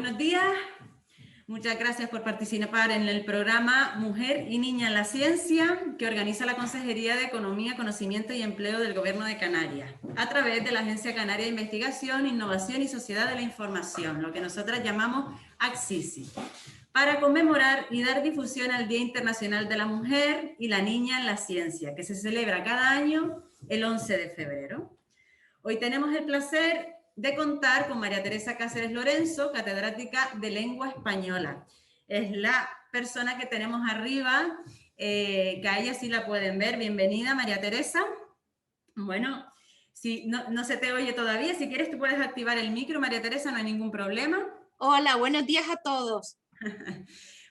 buenos días. Muchas gracias por participar en el programa Mujer y Niña en la Ciencia que organiza la Consejería de Economía, Conocimiento y Empleo del Gobierno de Canarias a través de la Agencia Canaria de Investigación, Innovación y Sociedad de la Información, lo que nosotras llamamos ACSISI, para conmemorar y dar difusión al Día Internacional de la Mujer y la Niña en la Ciencia, que se celebra cada año el 11 de febrero. Hoy tenemos el placer de contar con María Teresa Cáceres Lorenzo, catedrática de Lengua Española. Es la persona que tenemos arriba, que a ella sí la pueden ver. Bienvenida, María Teresa. Bueno, si no se te oye todavía, si quieres tú puedes activar el micro, María Teresa, no hay ningún problema. Hola, buenos días a todos.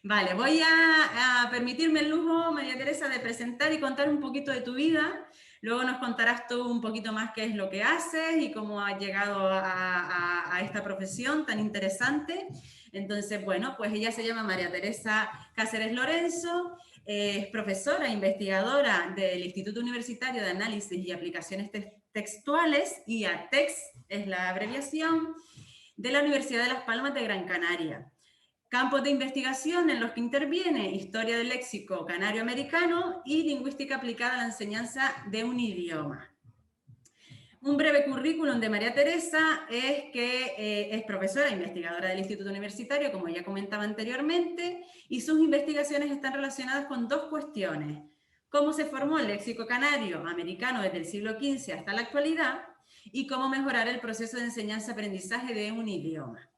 Vale, voy a permitirme el lujo, María Teresa, de presentar y contar un poquito de tu vida. Luego nos contarás tú un poquito más qué es lo que haces y cómo has llegado a esta profesión tan interesante. Entonces, bueno, pues ella se llama María Teresa Cáceres Lorenzo, es profesora e investigadora del Instituto Universitario de Análisis y Aplicaciones Textuales, IATEX es la abreviación, de la Universidad de Las Palmas de Gran Canaria. Campos de investigación en los que interviene historia del léxico canario-americano y lingüística aplicada a la enseñanza de un idioma. Un breve currículum de María Teresa es que es profesora e investigadora del Instituto Universitario, como ya comentaba anteriormente, y sus investigaciones están relacionadas con dos cuestiones: cómo se formó el léxico canario-americano desde el siglo XV hasta la actualidad y cómo mejorar el proceso de enseñanza-aprendizaje de un idioma.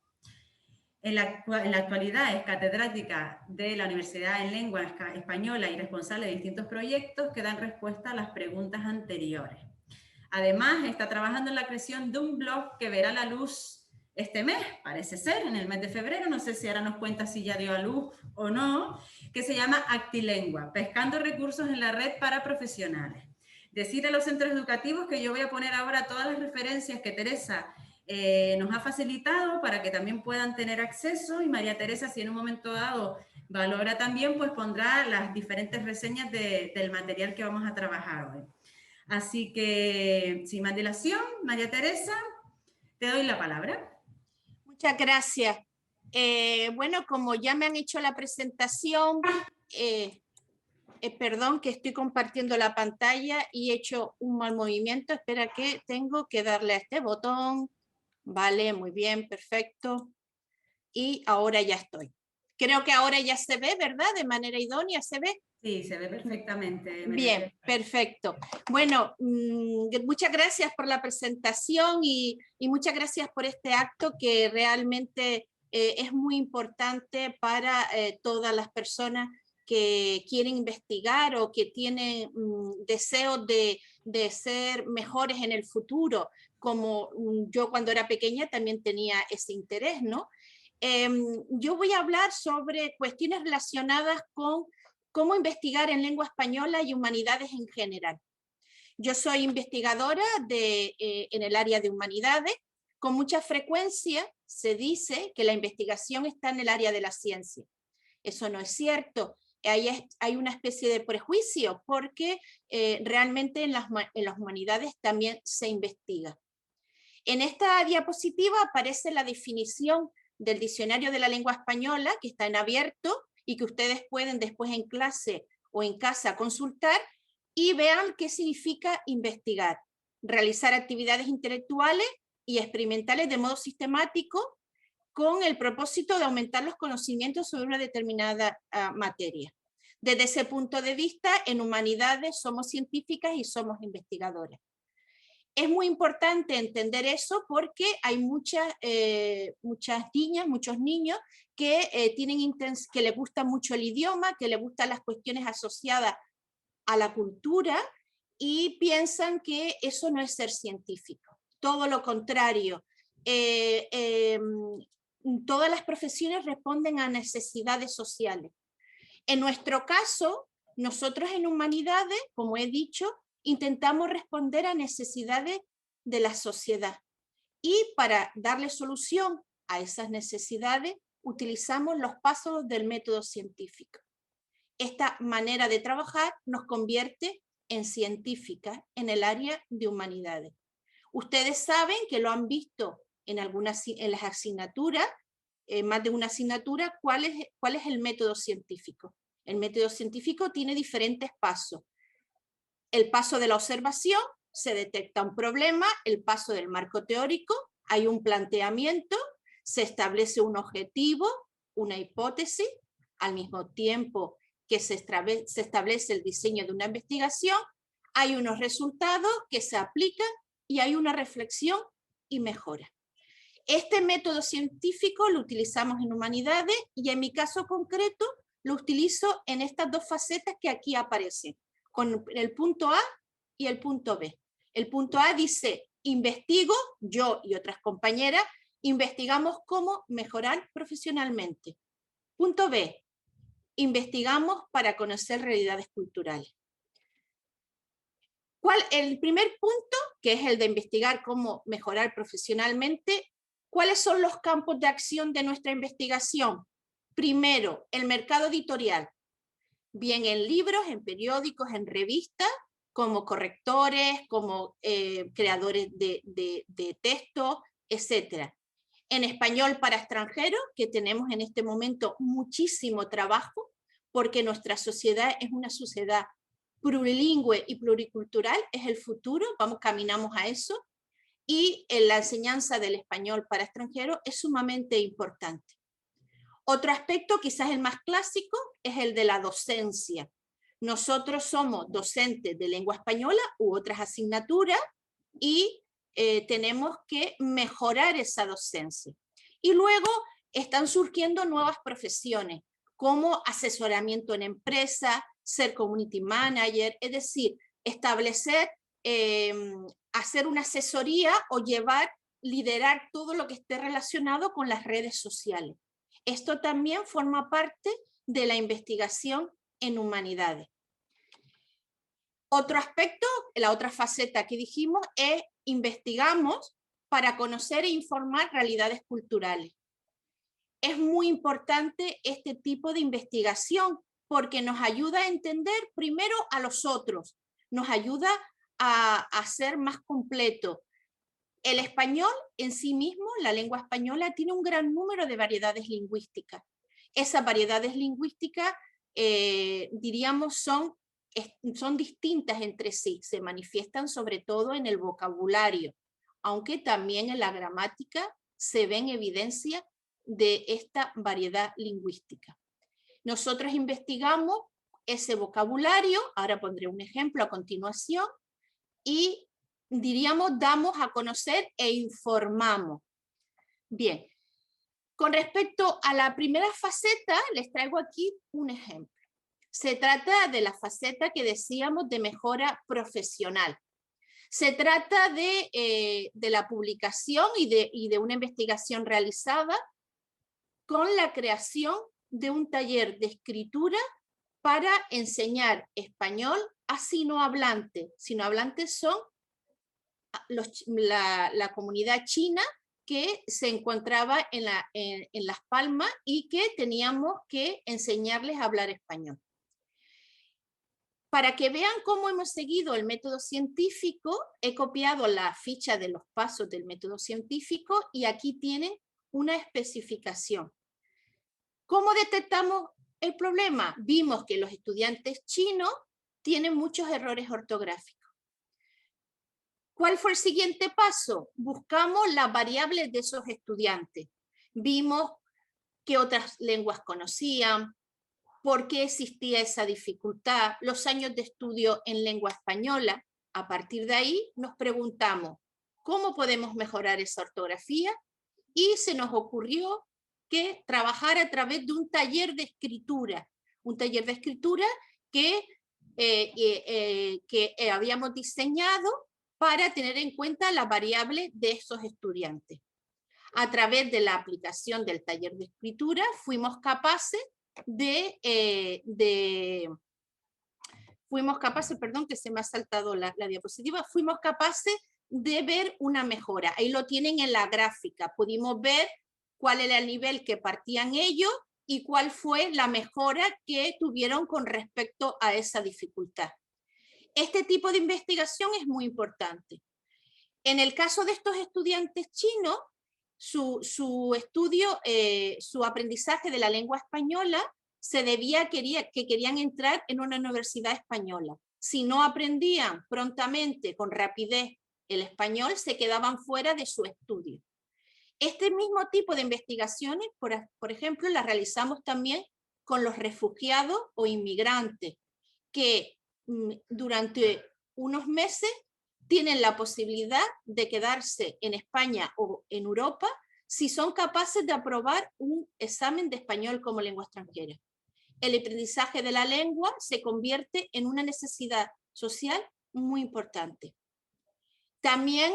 En la actualidad es catedrática de la Universidad en Lengua Española y responsable de distintos proyectos que dan respuesta a las preguntas anteriores. Además, está trabajando en la creación de un blog que verá la luz este mes, parece ser, en el mes de febrero, no sé si ahora nos cuenta si ya dio a luz o no, que se llama Actilengua, pescando recursos en la red para profesionales. Decir a los centros educativos que yo voy a poner ahora todas las referencias que Teresa nos ha facilitado para que también puedan tener acceso, y María Teresa, si en un momento dado valora también, pues pondrá las diferentes reseñas del material que vamos a trabajar hoy. Así que, sin más dilación, María Teresa, te doy la palabra. Muchas gracias. Bueno, como ya me han hecho la presentación, perdón que estoy compartiendo la pantalla y he hecho un mal movimiento. Espera que tengo que darle a este botón. Vale, muy bien, perfecto. Y ahora ya estoy. Creo que ahora ya se ve, ¿verdad? De manera idónea se ve. Sí, se ve perfectamente. Bien, perfecto. Bueno, muchas gracias por la presentación y muchas gracias por este acto que realmente es muy importante para todas las personas que quieren investigar o que tienen deseos de ser mejores en el futuro, como yo cuando era pequeña también tenía ese interés, ¿no? Yo voy a hablar sobre cuestiones relacionadas con cómo investigar en lengua española y humanidades en general. Yo soy investigadora en el área de humanidades. Con mucha frecuencia se dice que la investigación está en el área de la ciencia. Eso no es cierto. Hay una especie de prejuicio porque realmente en las humanidades también se investiga. En esta diapositiva aparece la definición del Diccionario de la Lengua Española, que está en abierto y que ustedes pueden después en clase o en casa consultar y vean qué significa investigar: realizar actividades intelectuales y experimentales de modo sistemático con el propósito de aumentar los conocimientos sobre una determinada materia. Desde ese punto de vista, en humanidades somos científicas y somos investigadoras. Es muy importante entender eso porque hay muchas niñas, muchos niños que que les gusta mucho el idioma, que les gustan las cuestiones asociadas a la cultura y piensan que eso no es ser científico. Todo lo contrario. Todas las profesiones responden a necesidades sociales. En nuestro caso, nosotros en humanidades, como he dicho, intentamos responder a necesidades de la sociedad y para darle solución a esas necesidades utilizamos los pasos del método científico. Esta manera de trabajar nos convierte en científicas en el área de humanidades. Ustedes saben que lo han visto en las asignaturas, más de una asignatura, ¿cuál es el método científico? El método científico tiene diferentes pasos. El paso de la observación, se detecta un problema, el paso del marco teórico, hay un planteamiento, se establece un objetivo, una hipótesis, al mismo tiempo que se establece el diseño de una investigación, hay unos resultados que se aplican y hay una reflexión y mejora. Este método científico lo utilizamos en humanidades y en mi caso concreto lo utilizo en estas dos facetas que aquí aparecen, con el punto A y el punto B. El punto A dice, investigo, yo y otras compañeras, investigamos cómo mejorar profesionalmente. Punto B, investigamos para conocer realidades culturales. El primer punto, que es el de investigar cómo mejorar profesionalmente, ¿cuáles son los campos de acción de nuestra investigación? Primero, el mercado editorial, bien en libros, en periódicos, en revistas, como correctores, como creadores de texto, etc. En español para extranjeros, que tenemos en este momento muchísimo trabajo, porque nuestra sociedad es una sociedad plurilingüe y pluricultural, es el futuro, caminamos a eso, y en la enseñanza del español para extranjeros es sumamente importante. Otro aspecto, quizás el más clásico, es el de la docencia. Nosotros somos docentes de lengua española u otras asignaturas y tenemos que mejorar esa docencia. Y luego están surgiendo nuevas profesiones, como asesoramiento en empresa, ser community manager, es decir, establecer, hacer una asesoría o liderar todo lo que esté relacionado con las redes sociales. Esto también forma parte de la investigación en humanidades. Otro aspecto, la otra faceta que dijimos, es investigamos para conocer e informar realidades culturales. Es muy importante este tipo de investigación porque nos ayuda a entender primero a los otros, nos ayuda a ser más completo. El español en sí mismo, la lengua española, tiene un gran número de variedades lingüísticas. Esas variedades lingüísticas, diríamos, son distintas entre sí, se manifiestan sobre todo en el vocabulario, aunque también en la gramática se ven evidencias de esta variedad lingüística. Nosotros investigamos ese vocabulario, ahora pondré un ejemplo a continuación, y diríamos, damos a conocer e informamos. Bien, con respecto a la primera faceta, les traigo aquí un ejemplo. Se trata de la faceta que decíamos de mejora profesional. Se trata de la publicación y de una investigación realizada con la creación de un taller de escritura para enseñar español a sinohablantes. Sinohablantes son la comunidad china que se encontraba en Las Palmas y que teníamos que enseñarles a hablar español. Para que vean cómo hemos seguido el método científico, he copiado la ficha de los pasos del método científico y aquí tienen una especificación. ¿Cómo detectamos el problema? Vimos que los estudiantes chinos tienen muchos errores ortográficos. ¿Cuál fue el siguiente paso? Buscamos las variables de esos estudiantes. Vimos qué otras lenguas conocían, por qué existía esa dificultad, los años de estudio en lengua española. A partir de ahí nos preguntamos, ¿cómo podemos mejorar esa ortografía? Y se nos ocurrió que trabajar a través de un taller de escritura que habíamos diseñado para tener en cuenta las variables de esos estudiantes. A través de la aplicación del taller de escritura fuimos capaces perdón, que se me ha saltado la diapositiva, fuimos capaces de ver una mejora. Ahí lo tienen en la gráfica. Pudimos ver cuál era el nivel que partían ellos y cuál fue la mejora que tuvieron con respecto a esa dificultad. Este tipo de investigación es muy importante. En el caso de estos estudiantes chinos, su estudio, su aprendizaje de la lengua española se debía a que querían entrar en una universidad española. Si no aprendían prontamente, con rapidez, el español, se quedaban fuera de su estudio. Este mismo tipo de investigaciones, por ejemplo, las realizamos también con los refugiados o inmigrantes, que durante unos meses tienen la posibilidad de quedarse en España o en Europa si son capaces de aprobar un examen de español como lengua extranjera. El aprendizaje de la lengua se convierte en una necesidad social muy importante. También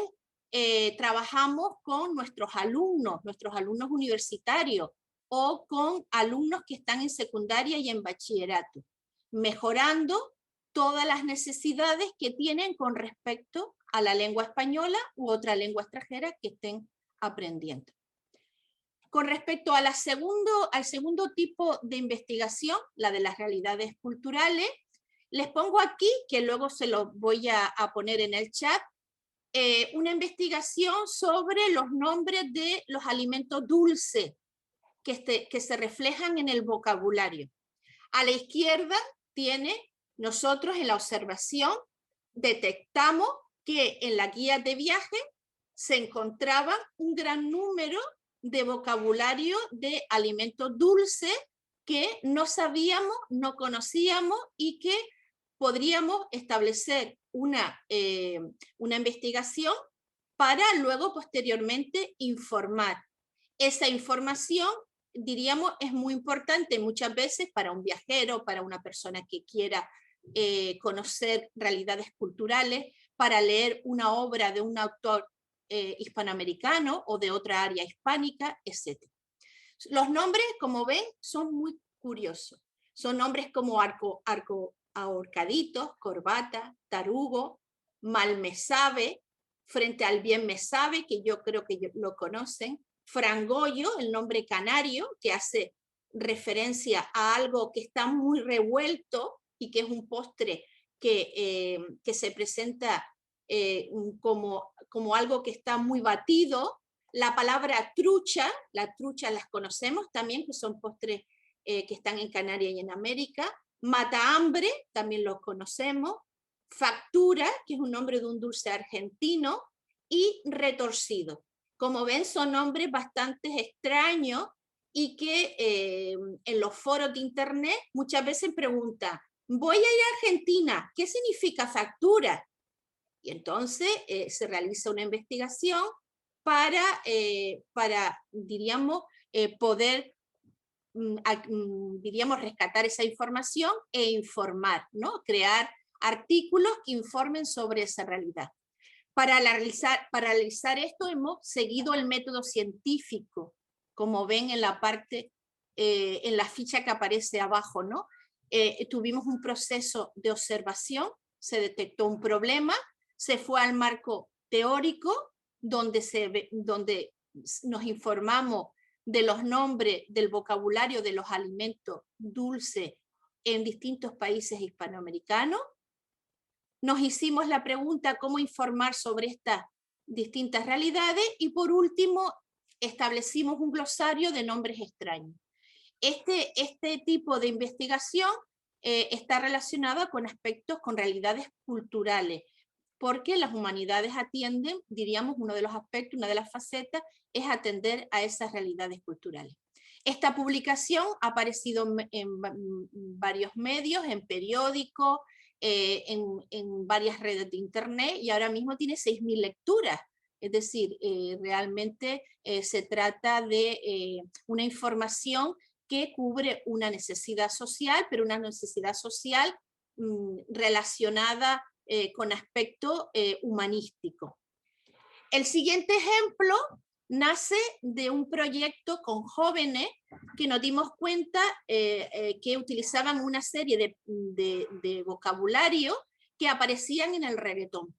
trabajamos con nuestros alumnos universitarios o con alumnos que están en secundaria y en bachillerato, mejorando todas las necesidades que tienen con respecto a la lengua española u otra lengua extranjera que estén aprendiendo. Con respecto a al segundo tipo de investigación, la de las realidades culturales, les pongo aquí, que luego se lo voy a poner en el chat, una investigación sobre los nombres de los alimentos dulces que se reflejan en el vocabulario. A la izquierda tiene, nosotros en la observación detectamos que en la guía de viaje se encontraba un gran número de vocabulario de alimentos dulces que no sabíamos, no conocíamos y que podríamos establecer una investigación para luego posteriormente informar. Esa información, diríamos, es muy importante muchas veces para un viajero, para una persona que quiera conocer realidades culturales, para leer una obra de un autor hispanoamericano o de otra área hispánica, etc. Los nombres, como ven, son muy curiosos. Son nombres como ahorcaditos, corbata, tarugo, mal me sabe, frente al bien me sabe, que yo creo que lo conocen, frangollo, el nombre canario, que hace referencia a algo que está muy revuelto y que es un postre que se presenta como algo que está muy batido. La palabra trucha, la trucha las conocemos también, que son postres que están en Canarias y en América. Mata hambre, también lo conocemos. Factura, que es un nombre de un dulce argentino. Y retorcido. Como ven, son nombres bastante extraños y que en los foros de internet muchas veces preguntan, voy a ir a Argentina, ¿qué significa factura? Y entonces se realiza una investigación para diríamos, poder, diríamos, rescatar esa información e informar, ¿no? Crear artículos que informen sobre esa realidad. Para realizar esto hemos seguido el método científico, como ven en la parte, en la ficha que aparece abajo, ¿no? Tuvimos un proceso de observación, se detectó un problema, se fue al marco teórico, donde nos informamos de los nombres, del vocabulario de los alimentos dulces en distintos países hispanoamericanos. Nos hicimos la pregunta cómo informar sobre estas distintas realidades y por último establecimos un glosario de nombres extraños. Este tipo de investigación está relacionada con aspectos, con realidades culturales, porque las humanidades atienden, diríamos, uno de los aspectos, una de las facetas, es atender a esas realidades culturales. Esta publicación ha aparecido en varios medios, en periódicos, en varias redes de internet y ahora mismo tiene 6.000 lecturas. Es decir, realmente se trata de una información que cubre una necesidad social, pero una necesidad social relacionada con aspecto humanístico. El siguiente ejemplo nace de un proyecto con jóvenes que nos dimos cuenta que utilizaban una serie de vocabulario que aparecían en el reggaetón.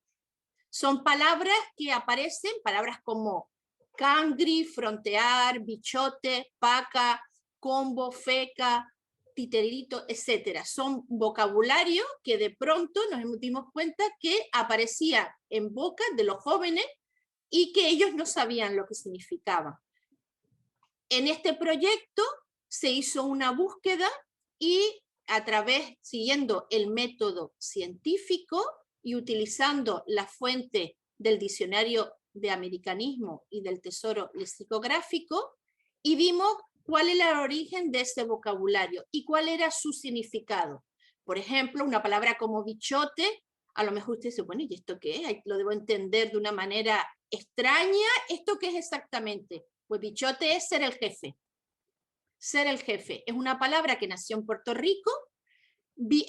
Son palabras que aparecen, palabras como cangri, frontear, bichote, paca, combo, feca, titerito, etc. Son vocabulario que de pronto nos dimos cuenta que aparecía en boca de los jóvenes y que ellos no sabían lo que significaban. En este proyecto se hizo una búsqueda y siguiendo el método científico y utilizando la fuente del diccionario de americanismo y del tesoro lexicográfico, y vimos cuál era el origen de ese vocabulario y cuál era su significado. Por ejemplo, una palabra como bichote, a lo mejor usted dice, bueno, ¿y esto qué es? Lo debo entender de una manera extraña. ¿Esto qué es exactamente? Pues bichote es ser el jefe. Ser el jefe es una palabra que nació en Puerto Rico.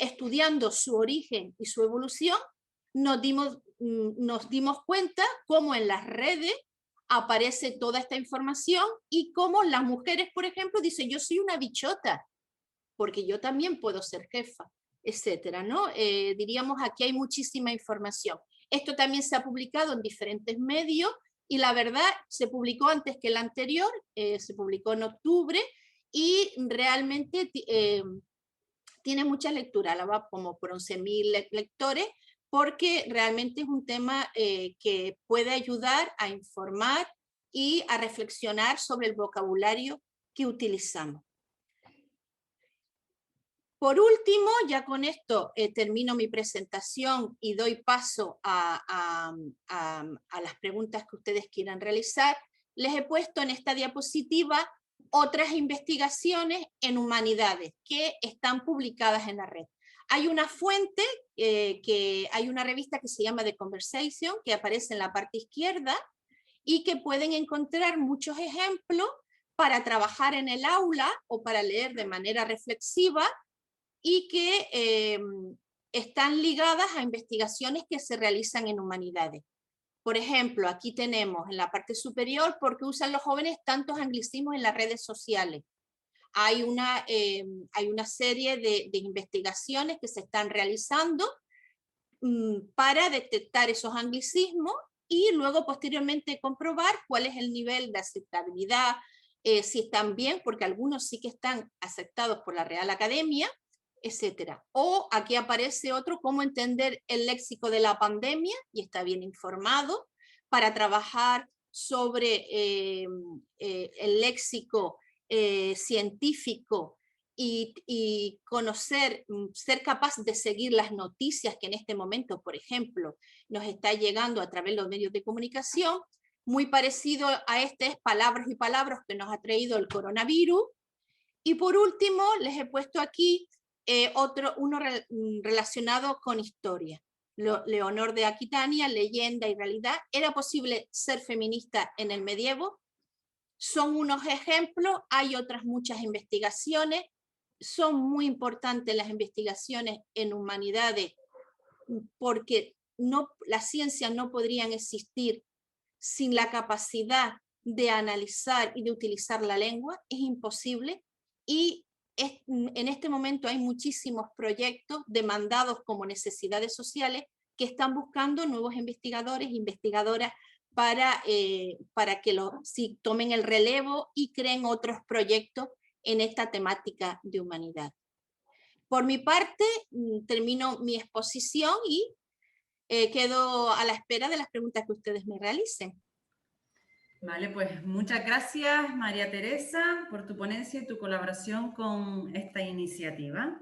Estudiando su origen y su evolución, nos dimos cuenta cómo en las redes aparece toda esta información y cómo las mujeres, por ejemplo, dicen, yo soy una bichota, porque yo también puedo ser jefa, etcétera, ¿no? Diríamos, aquí hay muchísima información. Esto también se ha publicado en diferentes medios y la verdad se publicó antes que el anterior, se publicó en octubre y realmente tiene mucha lectura, la va como por 11.000 lectores, porque realmente es un tema que puede ayudar a informar y a reflexionar sobre el vocabulario que utilizamos. Por último, ya con esto termino mi presentación y doy paso a las preguntas que ustedes quieran realizar. Les he puesto en esta diapositiva otras investigaciones en humanidades que están publicadas en la red. Hay una fuente, hay una revista que se llama The Conversation, que aparece en la parte izquierda, y que pueden encontrar muchos ejemplos para trabajar en el aula o para leer de manera reflexiva, y que están ligadas a investigaciones que se realizan en humanidades. Por ejemplo, aquí tenemos en la parte superior por qué usan los jóvenes tantos anglicismos en las redes sociales. Hay una serie de investigaciones que se están realizando para detectar esos anglicismos y luego posteriormente comprobar cuál es el nivel de aceptabilidad, si están bien, porque algunos sí que están aceptados por la Real Academia, etcétera. O aquí aparece otro, cómo entender el léxico de la pandemia, y está bien informado, para trabajar sobre el léxico científico y conocer, ser capaz de seguir las noticias que en este momento, por ejemplo, nos está llegando a través de los medios de comunicación. Muy parecido a este es Palabras y Palabras que nos ha traído el coronavirus. Y por último, les he puesto aquí uno relacionado con historia. Leonor de Aquitania, Leyenda y Realidad. ¿Era posible ser feminista en el medievo? Son unos ejemplos, hay otras muchas investigaciones. Son muy importantes las investigaciones en humanidades porque las ciencias no podrían existir sin la capacidad de analizar y de utilizar la lengua. Es imposible. Y en este momento hay muchísimos proyectos demandados como necesidades sociales que están buscando nuevos investigadores e investigadoras para que tomen el relevo y creen otros proyectos en esta temática de humanidad. Por mi parte, termino mi exposición y quedo a la espera de las preguntas que ustedes me realicen. Vale, pues muchas gracias, María Teresa, por tu ponencia y tu colaboración con esta iniciativa.